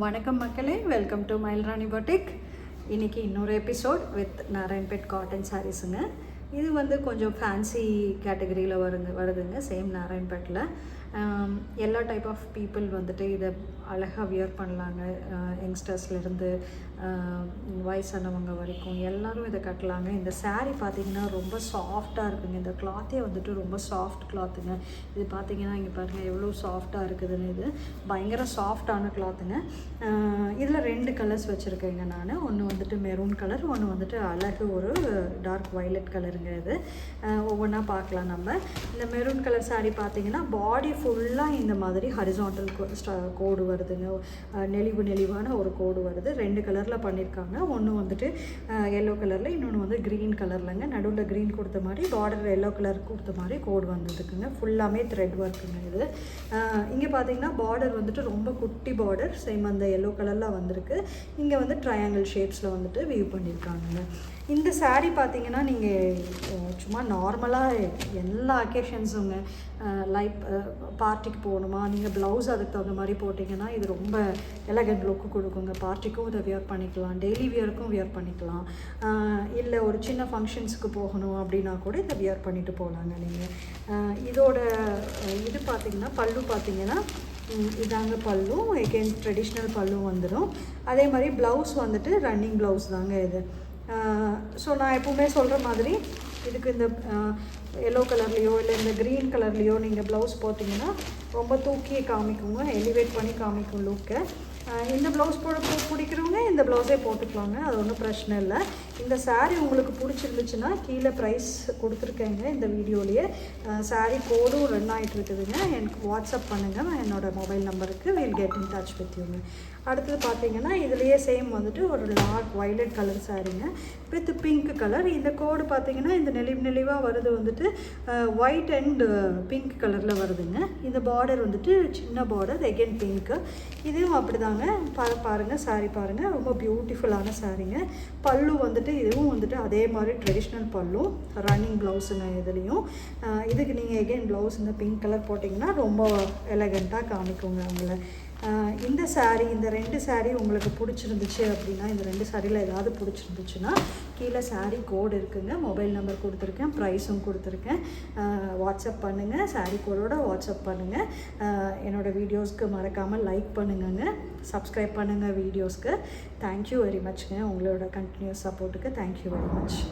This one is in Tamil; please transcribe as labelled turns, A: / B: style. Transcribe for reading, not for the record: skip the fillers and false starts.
A: வணக்கம் மக்களே, வெல்கம் டு மயில்ராணி பொட்டிக். இன்றைக்கி இன்னொரு எபிசோட் வித் நாராயண்பேட் காட்டன் சாரீஸுங்க. இது வந்து கொஞ்சம் ஃபேன்சி கேட்டகரியில் வருதுங்க. சேம் நாராயண்பேட்டில் எல்லா டைப் ஆஃப் பீப்புள் வந்துட்டு இதை அழகாக வியர் பண்ணலாங்க. யங்ஸ்டர்ஸ்லேருந்து வயசானவங்க வரைக்கும் எல்லோரும் இதை கட்டலாங்க. இந்த சாரீ பார்த்திங்கன்னா ரொம்ப சாஃப்டாக இருக்குங்க. இந்த கிளாத்தே வந்துட்டு ரொம்ப சாஃப்ட் கிளாத்துங்க. இது பார்த்திங்கன்னா இங்கே பாருங்கள் எவ்வளோ சாஃப்டாக இருக்குதுன்னு. இது பயங்கர சாஃப்டான கிளாத்துங்க. இதில் 2 கலர்ஸ் வச்சுருக்கேங்க நான். ஒன்று வந்துட்டு மெரூன் கலர், ஒன்று வந்துட்டு அழகு ஒரு டார்க் வயலட் கலருங்க. இது ஒவ்வொன்றா பார்க்கலாம் நம்ம. இந்த மெரூன் கலர் சாரீ பார்த்திங்கன்னா பாடி ஃபுல்லாக இந்த மாதிரி ஹரிசாண்டல் கோடு வருதுங்க. நெளிவான ஒரு கோடு வருது. 2 கலரில் பண்ணியிருக்காங்க. ஒன்று வந்துட்டு எல்லோ கலரில், இன்னொன்று வந்து க்ரீன் கலர்லங்க. நடுவில் க்ரீன் கொடுத்த மாதிரி, பார்டர் எல்லோ கலர் கொடுத்த மாதிரி கோடு வந்ததுக்குங்க. ஃபுல்லாமே த்ரெட் ஒர்க்குங்க. இது இங்கே பார்த்தீங்கன்னா பார்டர் வந்துட்டு ரொம்ப குட்டி பார்டர், சேம் அந்த எல்லோ கலரில் வந்திருக்கு. இங்கே வந்து ட்ரையாங்கிள் ஷேப்ஸில் வந்துட்டு வியூ பண்ணியிருக்காங்க. இந்த சாரீ பார்த்தீங்கன்னா நீங்கள் சும்மா நார்மலாக எல்லா அக்கேஷன்ஸுங்க, லைக் பார்ட்டிக்கு போகணுமா, நீங்கள் ப்ளவுஸ் அதுக்கு தகுந்த மாதிரி போட்டிங்கன்னா இது ரொம்ப எலகண்ட் லுக்கு கொடுக்குங்க. பார்ட்டிக்கும் இதை வியர் பண்ணிக்கலாம், டெய்லி வியருக்கும் வியர் பண்ணிக்கலாம். இல்லை ஒரு சின்ன ஃபங்க்ஷன்ஸுக்கு போகணும் அப்படின்னா கூட இதை வியர் பண்ணிட்டு போகலாங்க நீங்கள். இதோட இது பார்த்திங்கன்னா பல்லு பார்த்திங்கன்னா இதாங்க பல்லு. எகெயின் ட்ரெடிஷ்னல் பல்லு வந்துடும். அதே மாதிரி ப்ளவுஸ் வந்துட்டு ரன்னிங் ப்ளவுஸ் தாங்க இது. ஸோ நான் எப்போவுமே சொல்கிற மாதிரி இதுக்கு இந்த எல்லோ கலர்லேயோ இல்லை இந்த க்ரீன் கலர்லேயோ நீங்கள் ப்ளவுஸ் போட்டிங்கன்னா ரொம்ப தூக்கி காமிக்குங்க, எலிவேட் பண்ணி காமிக்கும் லுக்கை. இந்த ப்ளவுஸ் பிடிக்கிறவங்க இந்த ப்ளவுஸே போட்டுக்கலாங்க, அது ஒன்றும் பிரச்சனை இல்லை. இந்த சாரீ உங்களுக்கு பிடிச்சிருந்துச்சுன்னா கீழே ப்ரைஸ் கொடுத்துருக்கேங்க இந்த வீடியோலேயே. சாரீ கோடும் ரன் ஆகிட்டு இருக்குதுங்க. எனக்கு வாட்ஸ்அப் பண்ணுங்கள் என்னோடய மொபைல் நம்பருக்கு. Will get in touch with யூங்க. அடுத்தது பார்த்தீங்கன்னா இதுலேயே சேம் வந்துட்டு ஒரு டார்க் வயலட் கலர் சாரீங்க வித் பிங்க் கலர். இந்த கோடு பார்த்தீங்கன்னா இந்த நெளிவாக வருது வந்துட்டு ஒயிட் அண்ட் பிங்க் கலரில் வருதுங்க. இந்த பார்டர் வந்துட்டு சின்ன பார்டர், எகெயின் பிங்க்கு. இதுவும் அப்படி தாங்க. பாருங்கள் சாரீ பாருங்கள், ரொம்ப பியூட்டிஃபுல்லான சாரீங்க. பல்லு வந்துட்டு இதுவும் வந்துட்டு அதே மாதிரி ட்ரெடிஷ்னல் பல்லு, ரன்னிங் ப்ளவுஸுங்க இதுலேயும். இதுக்கு நீங்கள் எகெயின் ப்ளவுஸ் இந்த பிங்க் கலர் போட்டிங்கன்னா ரொம்ப எலகண்ட்டாக காமிக்குங்க அவங்கள. இந்த சாரீ, இந்த 2 சாரீ உங்களுக்கு பிடிச்சிருந்துச்சு அப்படின்னா, இந்த 2 சாரியில் ஏதாவது பிடிச்சிருந்துச்சுன்னா கீழே சாரீ கோடு இருக்குங்க, மொபைல் நம்பர் கொடுத்துருக்கேன், ப்ரைஸும் கொடுத்துருக்கேன். வாட்ஸ்அப் பண்ணுங்கள், சாரீ கோடோட வாட்ஸ்அப் பண்ணுங்கள். என்னோடய வீடியோஸ்க்கு மறக்காமல் லைக் பண்ணுங்கங்க, சப்ஸ்கிரைப் பண்ணுங்கள் வீடியோஸ்க்கு. தேங்க்யூ வெரி மச்ங்க. உங்களோட கண்டினியூஸ் சப்போர்ட்டுக்கு தேங்க்யூ வெரி மச்.